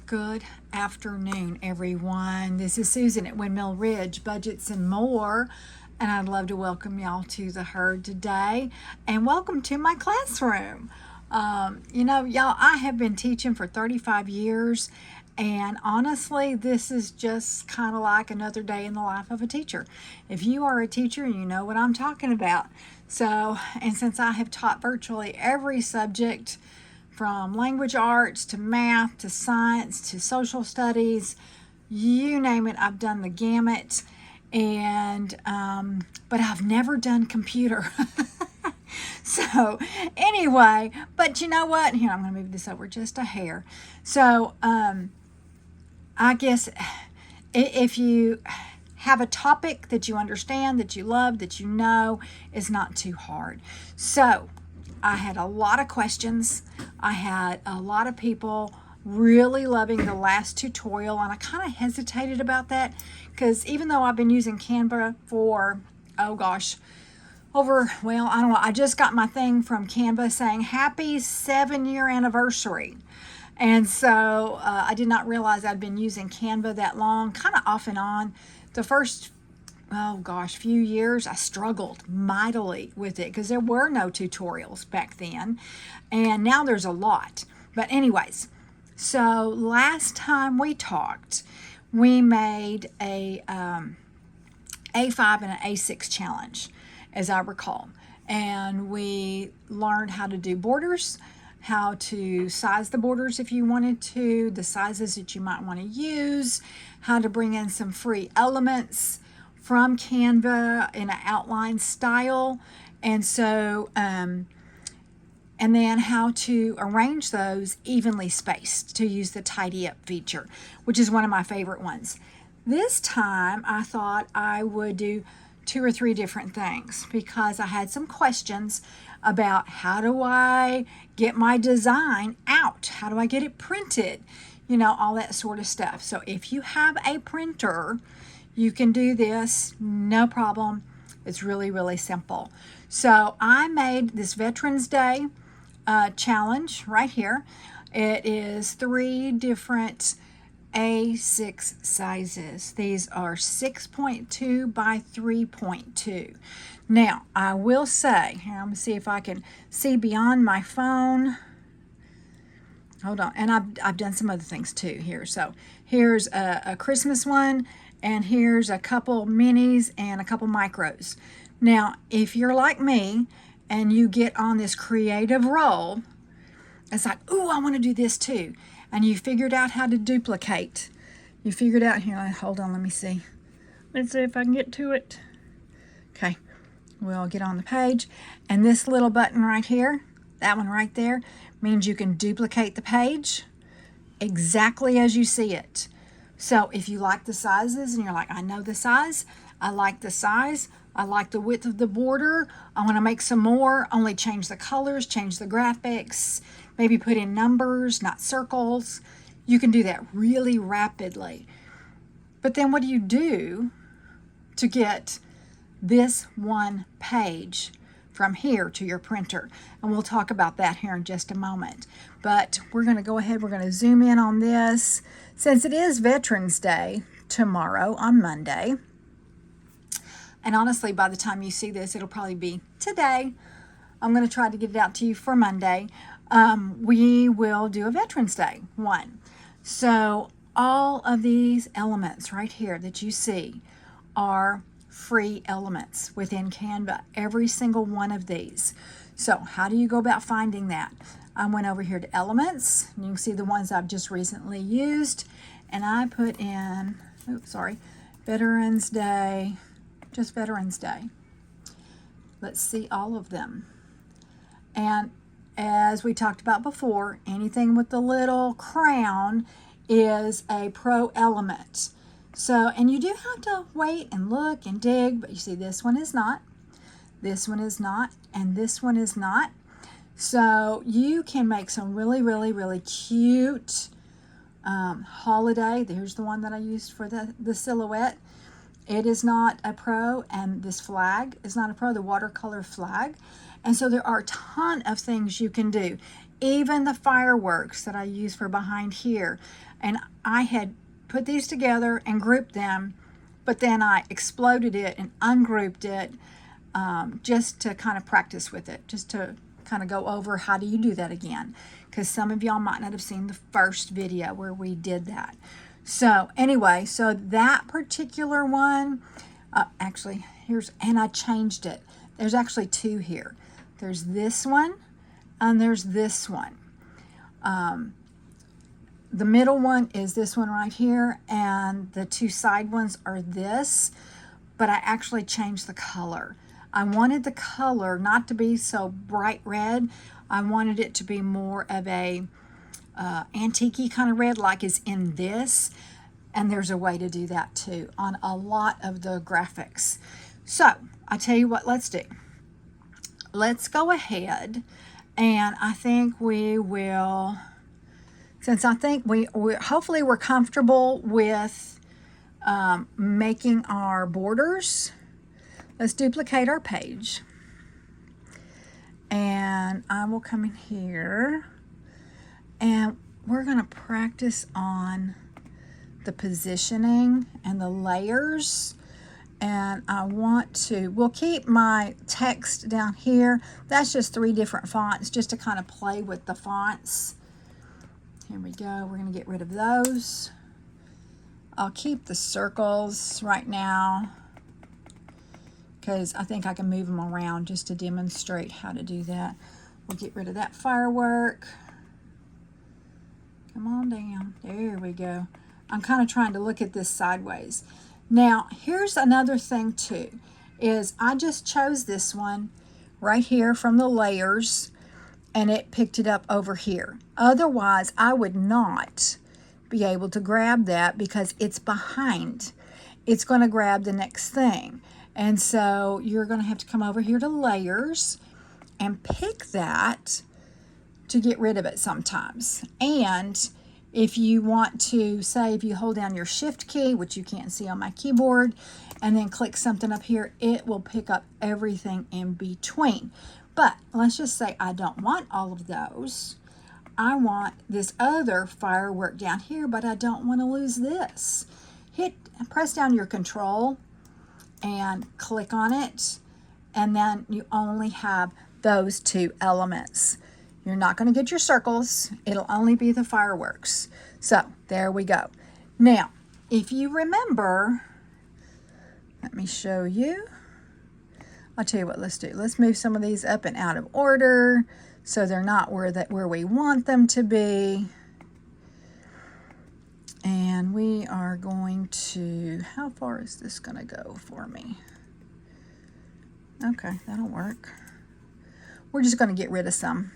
Good afternoon, everyone. This is Susan at Windmill Ridge Budgets and More, and I'd love to welcome y'all to the herd today, and welcome to my classroom. Y'all, I have been teaching for 35 years, and honestly, this is just kind of like another day in the life of a teacher. If you are a teacher, you know what I'm talking about. So, and since I have taught virtually every subject, from language arts to math to science to social studies, you name it, I've done the gamut. And but I've never done computer. So anyway, but you know what? Here, I'm going to move this over just a hair. So I guess if you have a topic that you understand, that you love, that you know, is not too hard. So I had a lot of questions. I had a lot of people really loving the last tutorial, and I kind of hesitated about that because even though I've been using Canva for, I don't know, I just got my thing from Canva saying happy 7-year anniversary. And so I did not realize I'd been using Canva that long, kind of off and on. The first few years, I struggled mightily with it because there were no tutorials back then, and now there's a lot. But anyways, so last time we talked, we made a A5 and an A6 challenge, as I recall, and we learned how to do borders, how to size the borders if you wanted to, the sizes that you might want to use, how to bring in some free elements from Canva in an outline style, and so and then how to arrange those evenly spaced to use the tidy up feature, which is one of my favorite ones. This time I thought I would do 2 or 3 different things because I had some questions about how do I get my design out, how do I get it printed, all that sort of stuff. So if you have a printer, you can do this, no problem. It's really, really simple. So I made this Veterans Day challenge right here. It is 3 different A6 sizes. These are 6.2 by 3.2. Now, I will say, here, I'm going to see if I can see beyond my phone. Hold on, and I've done some other things too here. So here's a Christmas one, and here's a couple minis and a couple micros. Now, if you're like me and you get on this creative roll, it's like, ooh, I want to do this too. And you figured out how to duplicate. You figured out, here, hold on, let me see. Let's see if I can get to it. Okay, we'll get on the page. And this little button right here, that one right there, means you can duplicate the page exactly as you see it. So if you like the sizes and you're like, I know the size, I like the size, I like the width of the border, I want to make some more, only change the colors, change the graphics, maybe put in numbers, not circles, you can do that really rapidly. But then what do you do to get this one page from here to your printer? And we'll talk about that here in just a moment. But we're going to go ahead, we're going to zoom in on this. Since it is Veterans Day tomorrow on Monday, and honestly, by the time you see this, it'll probably be today. I'm going to try to get it out to you for Monday. We will do a Veterans Day one. So all of these elements right here that you see are free elements within Canva, every single one of these. So how do you go about finding that? I went over here to elements, and you can see the ones I've just recently used, and I put in, Veterans Day, just Veterans Day. Let's see all of them. And as we talked about before, anything with the little crown is a pro element. So, and you do have to wait and look and dig, but you see this one is not, this one is not, and this one is not. So you can make some really, really, really cute holiday. There's the one that I used for the silhouette. It is not a pro, and this flag is not a pro, the watercolor flag. And so there are a ton of things you can do. even the fireworks that I use for behind here. And I had put these together and grouped them, but then I exploded it and ungrouped it just to kind of practice with it, just to kind of go over how do you do that again, because some of y'all might not have seen the first video where we did that. So anyway, so that particular one, actually and I changed it. There's actually two here. There's this one and there's this one. The middle one is this one right here, and the two side ones are this, but I actually changed the color. I wanted the color not to be so bright red. I wanted it to be more of a antique-y kind of red, like is in this. And there's a way to do that too on a lot of the graphics. So I tell you what, let's do. Let's go ahead, and I think we will, since I think hopefully we're comfortable with making our borders. Let's duplicate our page, and I will come in here, and we're going to practice on the positioning and the layers. And I want to, we'll keep my text down here. That's just 3 different fonts, just to kind of play with the fonts. Here we go. We're going to get rid of those. I'll keep the circles right now, because I think I can move them around just to demonstrate how to do that. We'll get rid of that firework. Come on down. There we go. I'm kind of trying to look at this sideways. Now, here's another thing too, is I just chose this one right here from the layers, and it picked it up over here. Otherwise, I would not be able to grab that because it's behind. It's going to grab the next thing. And so you're going to have to come over here to layers and pick that to get rid of it sometimes. And if you want to, say, if you hold down your shift key, which you can't see on my keyboard, and then click something up here, it will pick up everything in between. But let's just say I don't want all of those. I want this other firework down here, but I don't want to lose this. Press down your control and click on it, and then you only have those 2 elements. You're not going to get your circles. It'll only be the fireworks. So there we go. Now, if you remember, let me show you. I'll tell you what, let's do. Let's move some of these up and out of order so they're not where we want them to be. And we are going to, how far is this going to go for me? Okay, that'll work. We're just going to get rid of some.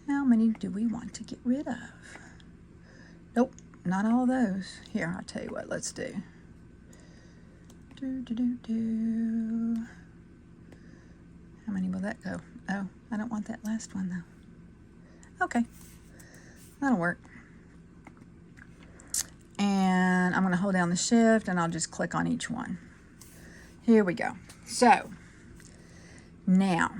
How many do we want to get rid of? Nope, not all those. Here, I'll tell you what, let's do. How many will that go? Oh, I don't want that last one though. Okay, that'll work. And I'm going to hold down the shift, and I'll just click on each one. Here we go. So now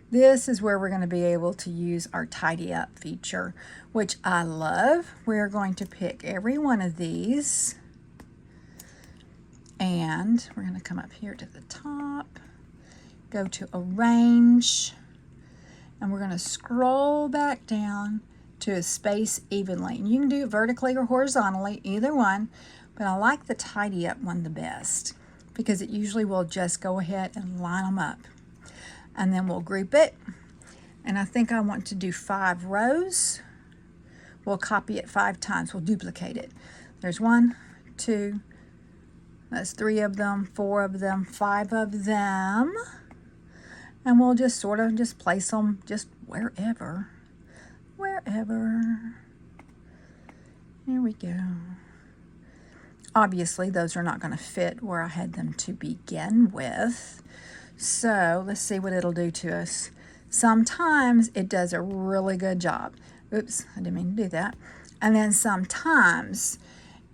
this is where we're going to be able to use our tidy up feature, which I love. We're going to pick every one of these, and we're going to come up here to the top, go to arrange, and we're going to scroll back down to a space evenly. You can do it vertically or horizontally, either one, but I like the tidy up one the best because it usually will just go ahead and line them up. And then we'll group it. And I think I want to do 5 rows. We'll copy it 5 times. We'll duplicate it. There's 1, 2, that's 3 of them, 4 of them, 5 of them. And we'll just sort of just place them just wherever. Wherever. Here we go. Obviously, those are not going to fit where I had them to begin with. So let's see what it'll do to us. Sometimes it does a really good job. Oops, I didn't mean to do that. And then sometimes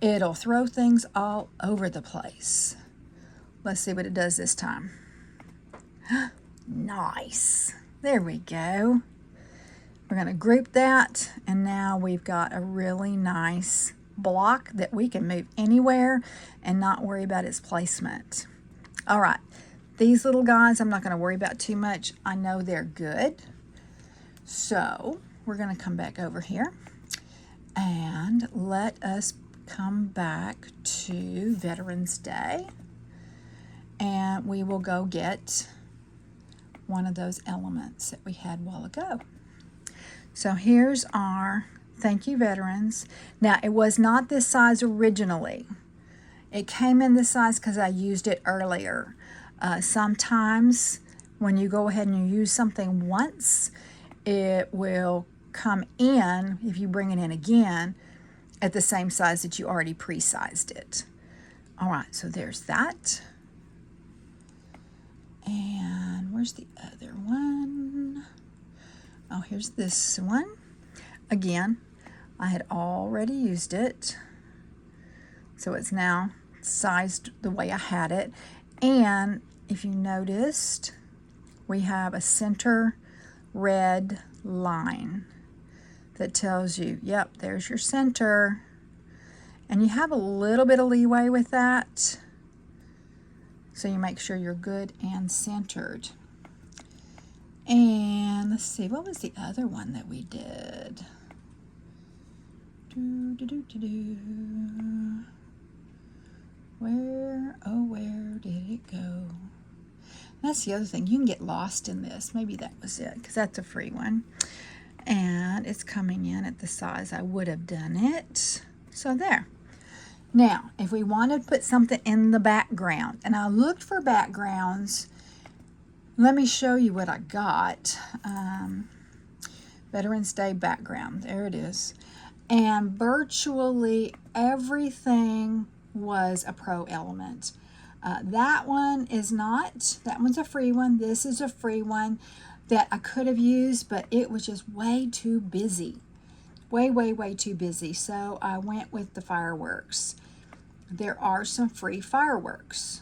it'll throw things all over the place. Let's see what it does this time. Nice. There we go. We're going to group that, and now we've got a really nice block that we can move anywhere and not worry about its placement. All right, these little guys I'm not going to worry about too much. I know they're good. So we're going to come back over here and let us come back to Veterans Day, and we will go get one of those elements that we had a while ago. So here's our thank you veterans. Now, it was not this size originally. It came in this size because I used it earlier. Sometimes when you go ahead and you use something once, it will come in, if you bring it in again, at the same size that you already pre-sized it. All right, so there's that. And where's the other one? Oh, here's this one. Again, I had already used it, so it's now sized the way I had it. And if you noticed, we have a center red line that tells you, yep, there's your center. And you have a little bit of leeway with that, so you make sure you're good and centered. And let's see, what was the other one that we did? Where did it go? That's the other thing. You can get lost in this. Maybe that was it, because that's a free one. And it's coming in at the size I would have done it. So there. Now, if we want to put something in the background, and I looked for backgrounds, let me show you what I got. Veterans Day background. There it is. And virtually everything was a pro element. That one is not. That one's a free one. This is a free one that I could have used, but it was just way too busy. Way too busy. So I went with the fireworks. There are some free fireworks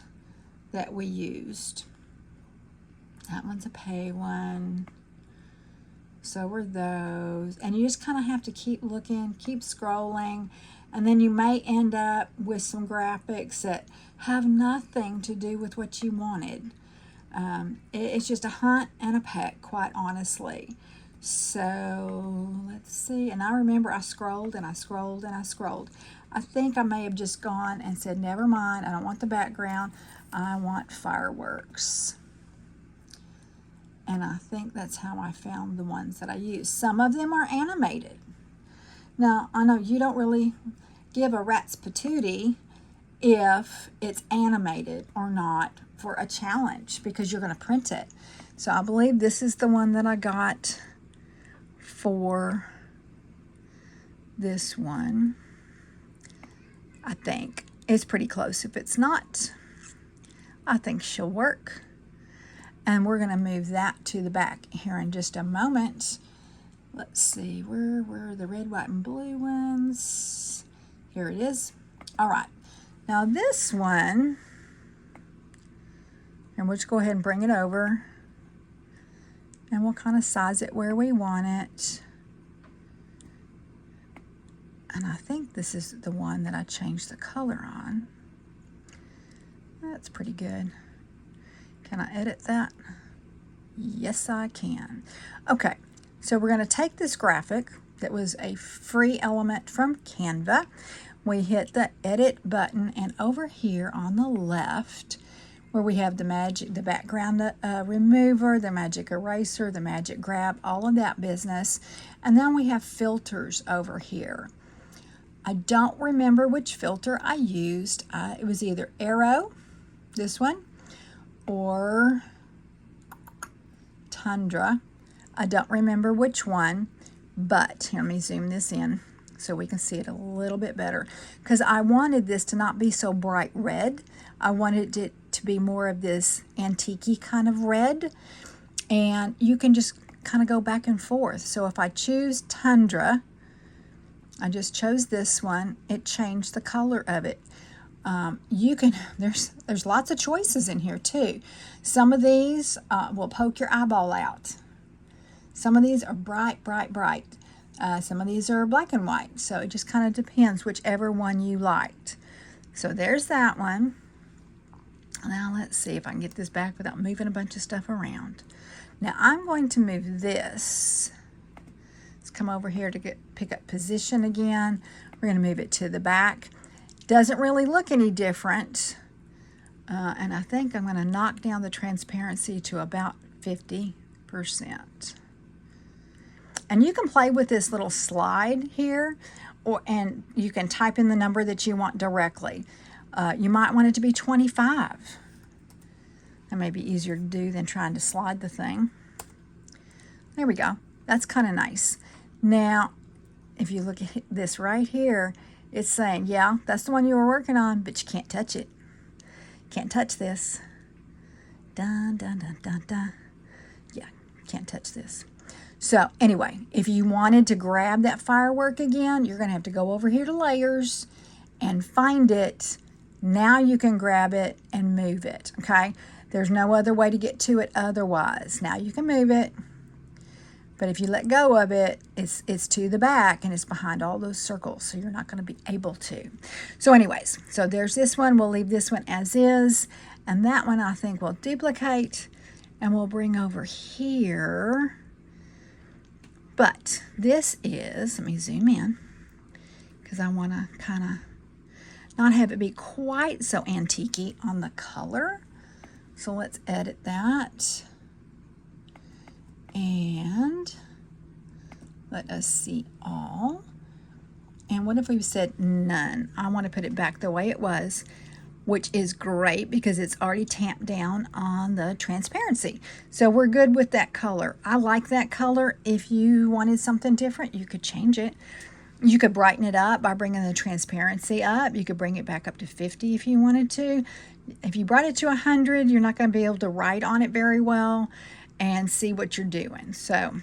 that we used. That one's a pay one. So were those. And you just kind of have to keep looking, keep scrolling, and then you may end up with some graphics that have nothing to do with what you wanted. It's just a hunt and a peck, quite honestly. So let's see. And I remember I scrolled and I scrolled and I scrolled. I think I may have just gone and said, never mind, I don't want the background. I want fireworks. And I think that's how I found the ones that I used. Some of them are animated. Now, I know you don't really give a rat's patootie if it's animated or not for a challenge, because you're going to print it. So I believe this is the one that I got for this one. I think it's pretty close. If it's not, I think she'll work. And we're going to move that to the back here in just a moment. Let's see, where were the red, white, and blue ones? Here it is. All right. Now this one, and we'll just go ahead and bring it over. And we'll kind of size it where we want it. And I think this is the one that I changed the color on. That's pretty good. Can I edit that? Yes, I can. Okay, so we're going to take this graphic that was a free element from Canva. We hit the edit button, and over here on the left, where we have the background remover, the magic eraser, the magic grab, all of that business. And then we have filters over here. I don't remember which filter I used. It was either Arrow, this one, or Tundra. I don't remember which one, but let me zoom this in so we can see it a little bit better, because I wanted this to not be so bright red. I wanted it to be more of this antique-y kind of red, and you can just kind of go back and forth. So if I choose Tundra, I just chose this one, it changed the color of it. You can, there's lots of choices in here too. Some of these will poke your eyeball out. Some of these are bright, bright, bright. Some of these are black and white. So it just kind of depends whichever one you liked. So there's that one. Now let's see if I can get this back without moving a bunch of stuff around. Now I'm going to move this. Let's come over here to pick up position again. We're going to move it to the back. Doesn't really look any different. And I think I'm going to knock down the transparency to about 50%. And you can play with this little slide here, and you can type in the number that you want directly. You might want it to be 25. That may be easier to do than trying to slide the thing. There we go. That's kind of nice. Now, if you look at this right here, it's saying, yeah, that's the one you were working on, but you can't touch it. Can't touch this. Dun, dun, dun, dun, dun. Yeah, can't touch this. So anyway, if you wanted to grab that firework again, you're going to have to go over here to layers and find it. Now you can grab it and move it, okay? There's no other way to get to it otherwise. Now you can move it, but if you let go of it, it's to the back and it's behind all those circles, so you're not going to be able to. So anyways, so there's this one. We'll leave this one as is, and that one I think we'll duplicate and we'll bring over here. But this is, let me zoom in, because I want to kind of not have it be quite so antique-y on the color. So let's edit that. And let us see all. And what if we said none? I want to put it back the way it was, which is great because it's already tamped down on the transparency. So we're good with that color. I like that color. If you wanted something different, you could change it. You could brighten it up by bringing the transparency up. You could bring it back up to 50 if you wanted to. If you brought it to 100, you're not going to be able to write on it very well and see what you're doing. So,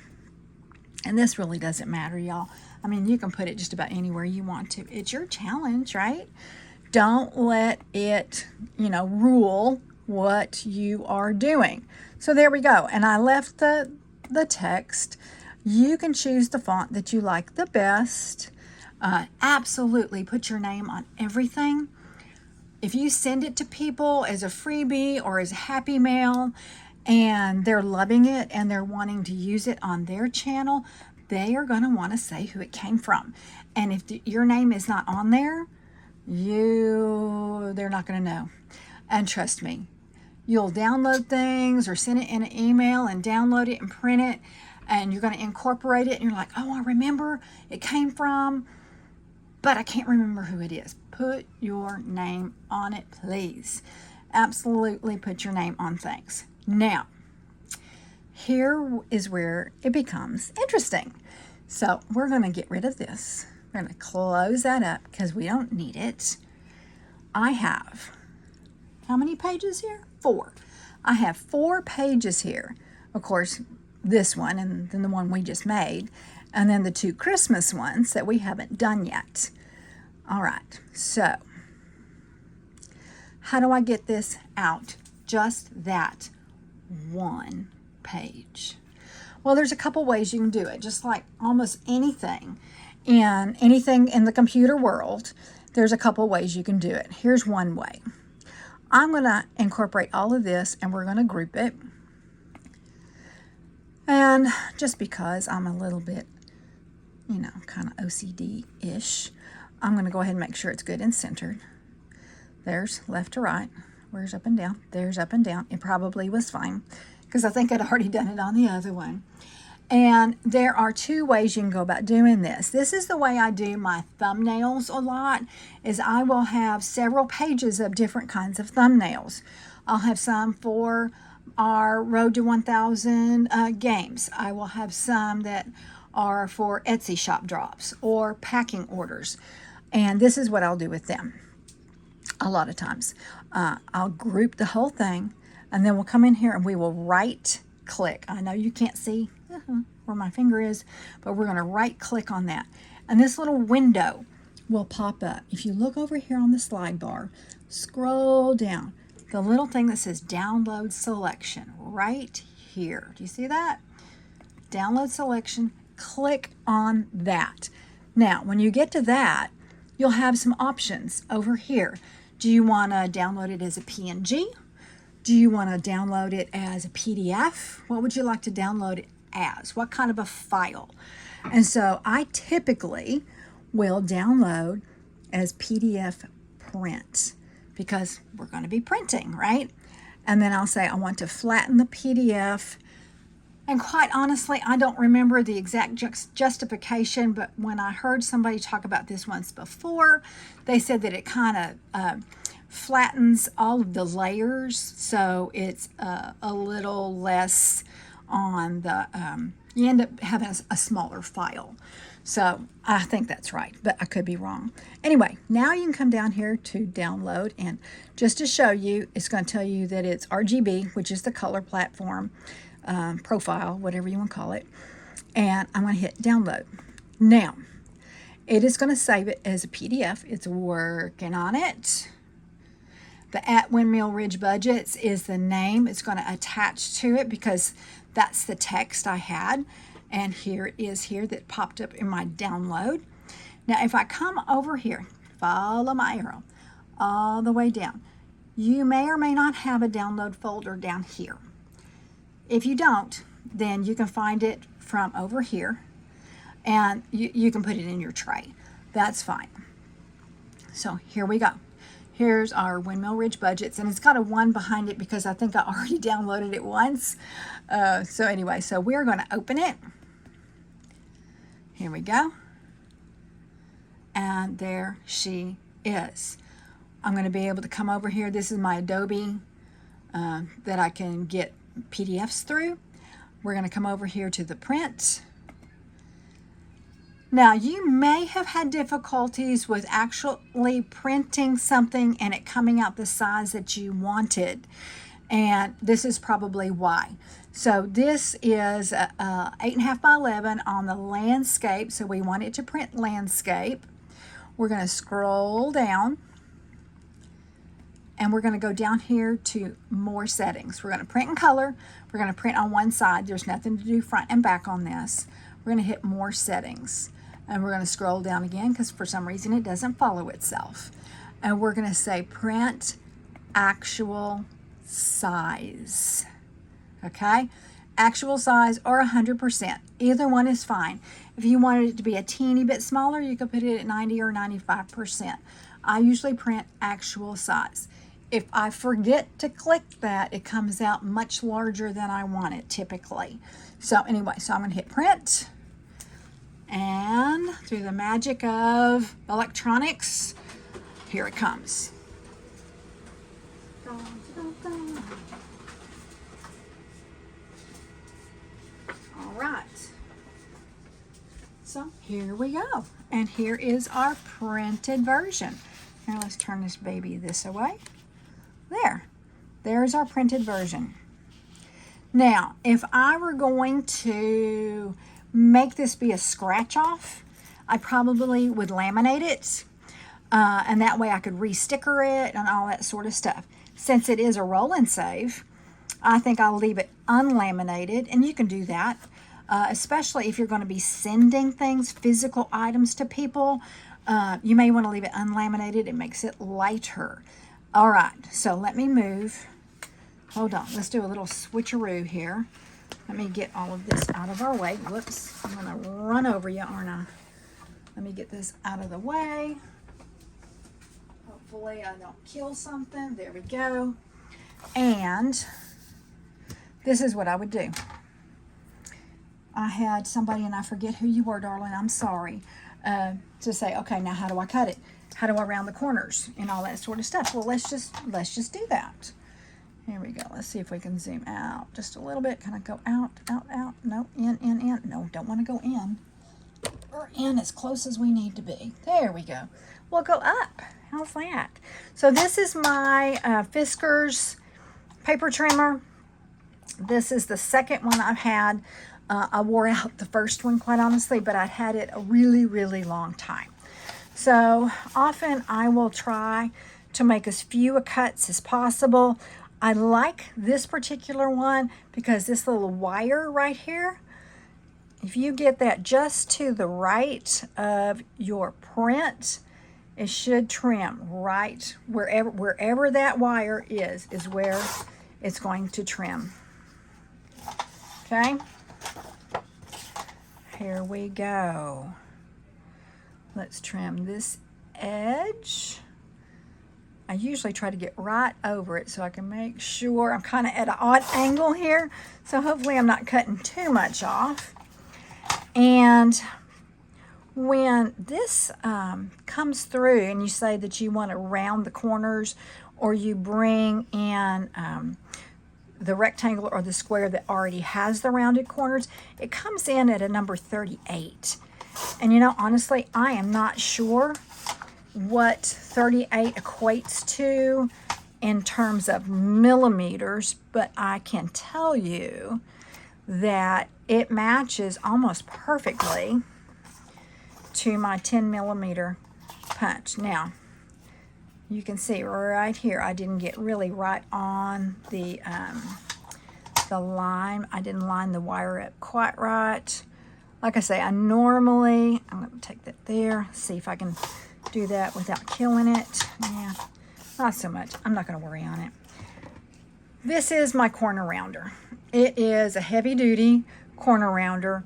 and this really doesn't matter, y'all. I mean, you can put it just about anywhere you want to. It's your challenge, right? Don't let it, rule what you are doing. So there we go. And I left the text. You can choose the font that you like the best. Absolutely put your name on everything. If you send it to people as a freebie or as a happy mail and they're loving it and they're wanting to use it on their channel, they are going to want to say who it came from. And if your name is not on there, they're not going to know. And trust me, you'll download things or send it in an email and download it and print it, and you're going to incorporate it, and you're like, oh, I remember it came from, but I can't remember who it is. Put your name on it, please. Absolutely put your name on things. Now, here is where it becomes interesting. So we're going to get rid of this. We're going to close that up because we don't need it. I have, how many pages here? 4. I have 4 pages here. Of course, this one and then the one we just made, and then the 2 Christmas ones that we haven't done yet. All right, so how do I get this out? Just that one page. Well, there's a couple ways you can do it. Just like almost anything in the computer world, there's a couple ways you can do it. Here's one way. I'm going to incorporate all of this and we're going to group it. And just because I'm a little bit, kind of OCD-ish, I'm going to go ahead and make sure it's good and centered. There's left to right. Where's up and down? There's up and down. It probably was fine because I think I'd already done it on the other one. And there are 2 ways you can go about doing this. This is the way I do my thumbnails a lot, is I will have several pages of different kinds of thumbnails. I'll have some for our Road to 1,000 games. I will have some that are for Etsy shop drops or packing orders. And this is what I'll do with them a lot of times. I'll group the whole thing, and then we'll come in here and we will right click. I know you can't see where my finger is, but we're going to right click on that. And this little window will pop up. If you look over here on the slide bar, scroll down, the little thing that says download selection right here. Do you see that? download selection, click on that. Now, when you get to that, you'll have some options over here. Do you want to download it as a PNG? Do you want to download it as a PDF? What would you like to download it as? What kind of a file? And so I typically will download as PDF print because we're going to be printing, right? And then I'll say I want to flatten the PDF. And quite honestly, I don't remember the exact justification, but when I heard somebody talk about this once before, they said that it kind of flattens all of the layers, so it's a little less on the, you end up having a smaller file. So I think that's right, but I could be wrong. Anyway, now you can come down here to download, and just to show you, it's going to tell you that it's RGB, which is the color platform, profile, whatever you want to call it, and I'm going to hit download. Now, it is going to save it as a PDF. It's working on it. The at Windmill Ridge Budgets is the name it's going to attach to it because that's the text I had. And here it is here that popped up in my download. Now, if I come over here, follow my arrow all the way down, you may or may not have a download folder down here. If you don't, then you can find it from over here, and you can put it in your tray. That's fine. So here we go. Here's our Windmill Ridge Budgets, and it's got a 1 behind it because I think I already downloaded it once. So anyway, so we're going to open it. Here we go. And there she is. I'm going to be able to come over here. This is my Adobe that I can get PDFs through. We're going to come over here to the print. Now, you may have had difficulties with actually printing something and it coming out the size that you wanted, and this is probably why. So this is 8.5 by 11 on the landscape, so we want it to print landscape. We're going to scroll down, and we're going to go down here to more settings. We're going to print in color. We're going to print on one side. There's nothing to do front and back on this. We're going to hit more settings, and we're going to scroll down again because for some reason it doesn't follow itself. And we're going to say print actual size. Okay? Actual size or 100%. Either one is fine. If you wanted it to be a teeny bit smaller, you could put it at 90 or 95%. I usually print actual size. If I forget to click that, it comes out much larger than I want it typically. So anyway, so I'm going to hit print. And through the magic of electronics, here it comes. Dun, dun, dun. All right. So here we go. And here is our printed version. Now let's turn this baby this away. There's our printed version. Now, if I were going to make this be a scratch off, I probably would laminate it, and that way I could re-sticker it and all that sort of stuff. Since it is a roll and save, I think I'll leave it unlaminated, and you can do that, especially if you're going to be sending things, physical items to people. You may want to leave it unlaminated. It makes it lighter. All right, so let me move. Hold on, let's do a little switcheroo here. Let me get all of this out of our way. Whoops, I'm going to run over you, aren't I? Let me get this out of the way. Hopefully I don't kill something. There we go. And this is what I would do. I had somebody, and I forget who you were, darling, I'm sorry, to say, okay, now how do I cut it? How do I round the corners and all that sort of stuff? Well, let's just do that. Here we go. Let's see if we can zoom out just a little bit. Can I go out, out, out? No, in. No, don't want to go in. We're in as close as we need to be. There we go. We'll go up. How's that? So this is my Fiskars paper trimmer. This is the second one I've had. I wore out the first one, quite honestly, but I'd had it a really, really long time. So often I will try to make as few cuts as possible. I like this particular one because this little wire right here if you get that just to the right of your print, it should trim right wherever that wire is where it's going to trim. Okay, here we go. Let's trim this edge. I usually try to get right over it so I can make sure I'm kind of at an odd angle here. So hopefully I'm not cutting too much off. And when this comes through and you say that you want to round the corners, or you bring in the rectangle or the square that already has the rounded corners, it comes in at a number 38. And you know, honestly, I am not sure what 38 equates to in terms of millimeters, but I can tell you that it matches almost perfectly to my 10 millimeter punch. Now, you can see right here, I didn't get really right on the line. I didn't line the wire up quite right. Like I say, I'm going to take that there, see if I can do that without killing it. Yeah, not so much. I'm not going to worry on it. This is my corner rounder. It is a heavy duty corner rounder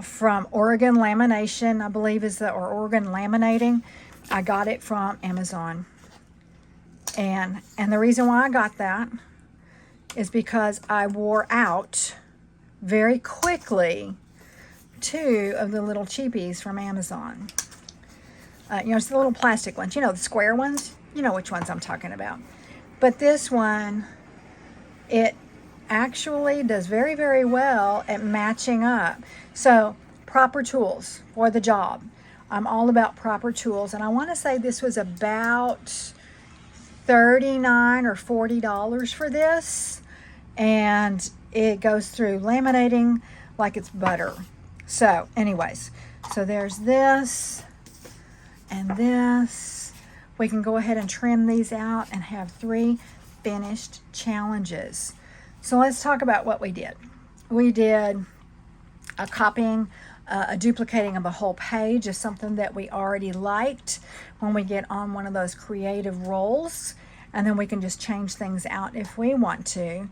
from Oregon Lamination, I believe or Oregon Laminating. I got it from Amazon. And the reason why I got that is because I wore out very quickly 2 of the little cheapies from Amazon. You know, it's the little plastic ones, you know, the square ones. You know which ones I'm talking about. But this one, it actually does very, very well at matching up. So, proper tools for the job. I'm all about proper tools. And I want to say this was about $39 or $40 for this. And it goes through laminating like it's butter. So, anyways, so there's this and this. We can go ahead and trim these out and have 3 finished challenges. So let's talk about what we did. We did a copying, a duplicating of a whole page of something that we already liked when we get on one of those creative rolls, and then we can just change things out if we want to.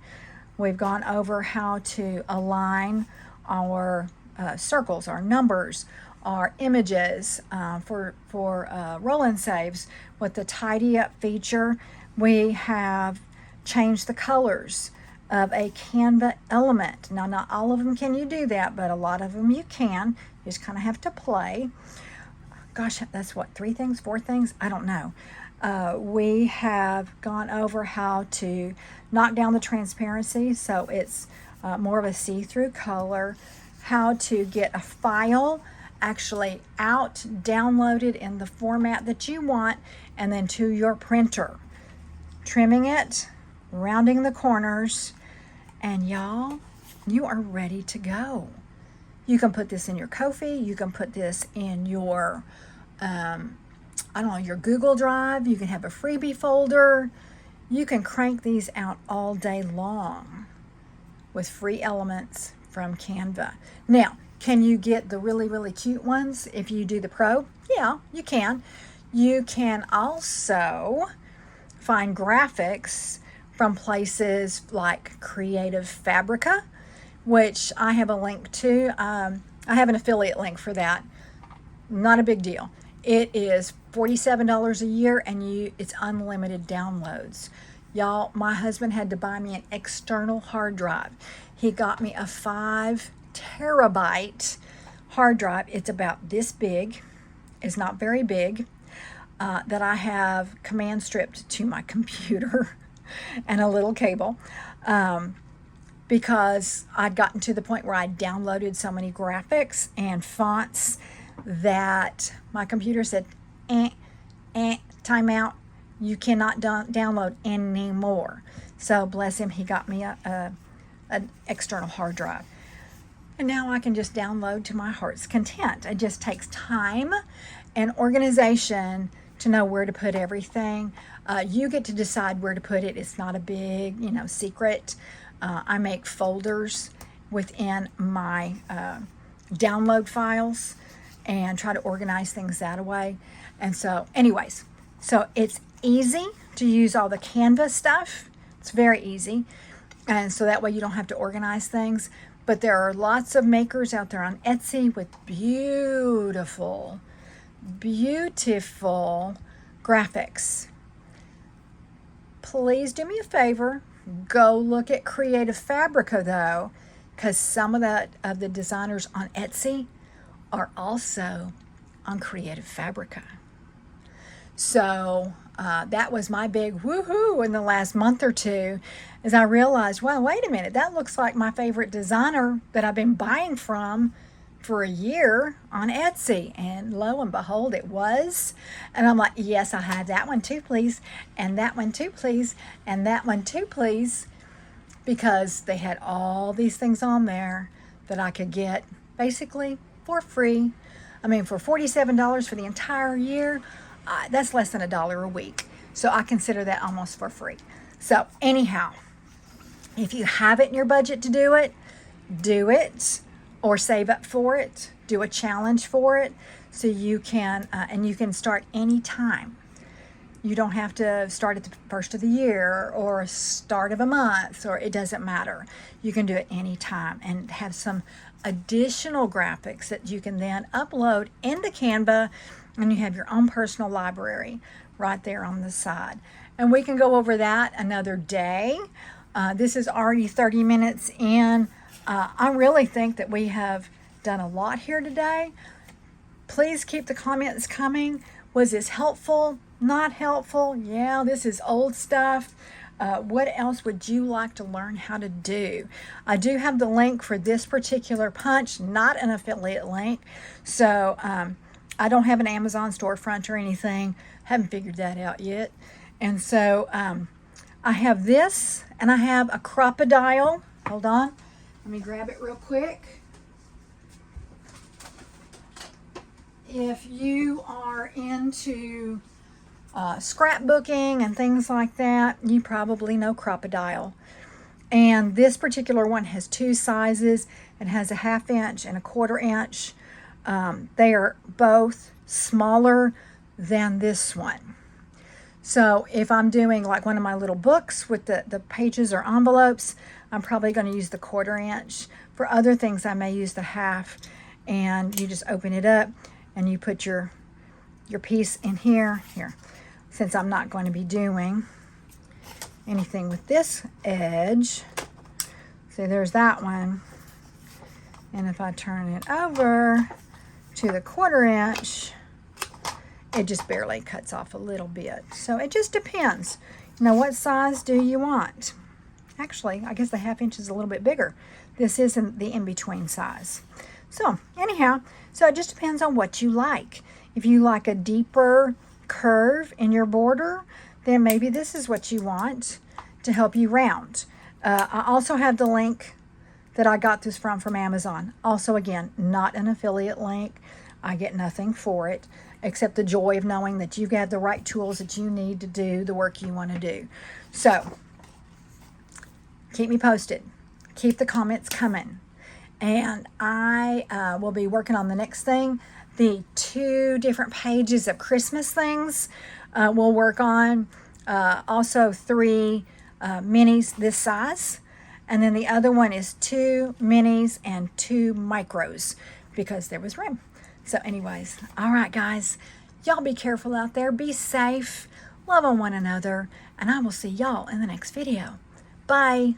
We've gone over how to align our circles, our numbers, our images for roll-in saves with the tidy up feature. We have changed the colors of a Canva element. Now, not all of them can you do that, but a lot of them you can. You just kind of have to play. Gosh, that's what, 3 things, 4 things? I don't know. We have gone over how to knock down the transparency so it's more of a see-through color, how to get a file actually out, downloaded in the format that you want, and then to your printer. Trimming it, rounding the corners, and y'all, you are ready to go. You can put this in your Ko-fi, you can put this in your, your Google Drive, you can have a freebie folder. You can crank these out all day long with free elements from Canva. Now, can you get the really, really cute ones if you do the Pro? Yeah, you can. You can also find graphics from places like Creative Fabrica, which I have a link to. I have an affiliate link for that. Not a big deal. It is $47 a year, and it's unlimited downloads. Y'all, my husband had to buy me an external hard drive. He got me a 5 terabyte hard drive. It's about this big. It's not very big. That I have command stripped to my computer and a little cable, because I'd gotten to the point where I downloaded so many graphics and fonts that my computer said, time out. You cannot download anymore. So bless him, he got me an external hard drive. And now I can just download to my heart's content. It just takes time and organization to know where to put everything. You get to decide where to put it. It's not a big, secret. I make folders within my download files and try to organize things that way. And so anyways, so it's easy to use all the Canva stuff. It's very easy. And so that way you don't have to organize things. But there are lots of makers out there on Etsy with beautiful, beautiful graphics. Please do me a favor. Go look at Creative Fabrica though, because some of the designers on Etsy are also on Creative Fabrica. So that was my big woohoo in the last month or two, as I realized, well, wait a minute, that looks like my favorite designer that I've been buying from for a year on Etsy. And lo and behold, it was. And I'm like, yes, I have that one too, please. And that one too, please. And that one too, please. Because they had all these things on there that I could get basically for free. I mean, for $47 for the entire year, that's less than $1 a week. So I consider that almost for free. So anyhow, if you have it in your budget to do it, or save up for it, do a challenge for it, so you can, and you can start anytime. You don't have to start at the first of the year or start of a month, or it doesn't matter. You can do it anytime and have some additional graphics that you can then upload into Canva, and you have your own personal library right there on the side. And we can go over that another day. This is already 30 minutes in. I really think that we have done a lot here today. Please keep the comments coming. Was this helpful? Not helpful? Yeah, this is old stuff. What else would you like to learn how to do? I do have the link for this particular punch, not an affiliate link. So I don't have an Amazon storefront or anything. Haven't figured that out yet. And so I have this, and I have a crocodile. Hold on. Let me grab it real quick. If you are into scrapbooking and things like that, you probably know crocodile. And this particular one has two sizes. It has a 1/2 inch and a 1/4 inch. They are both smaller than this one. So if I'm doing like one of my little books with the pages or envelopes, I'm probably going to use the 1/4 inch. For other things, I may use the 1/2, and you just open it up and you put your piece in here. Since I'm not going to be doing anything with this edge, so there's that one. And if I turn it over to the 1/4 inch, it just barely cuts off a little bit. So it just depends. You know, what size do you want? Actually, I guess the 1/2 inch is a little bit bigger. This isn't the in-between size. So anyhow, so it just depends on what you like. If you like a deeper curve in your border, then maybe this is what you want to help you round. I also have the link that I got this from Amazon. Also, again, not an affiliate link. I get nothing for it except the joy of knowing that you've got the right tools that you need to do the work you want to do. So keep me posted. Keep the comments coming. And I will be working on the next thing. The 2 different pages of Christmas things we'll work on. Also 3 minis this size. And then the other one is 2 minis and 2 micros because there was room. So anyways, all right, guys. Y'all be careful out there. Be safe. Love on one another. And I will see y'all in the next video. Bye.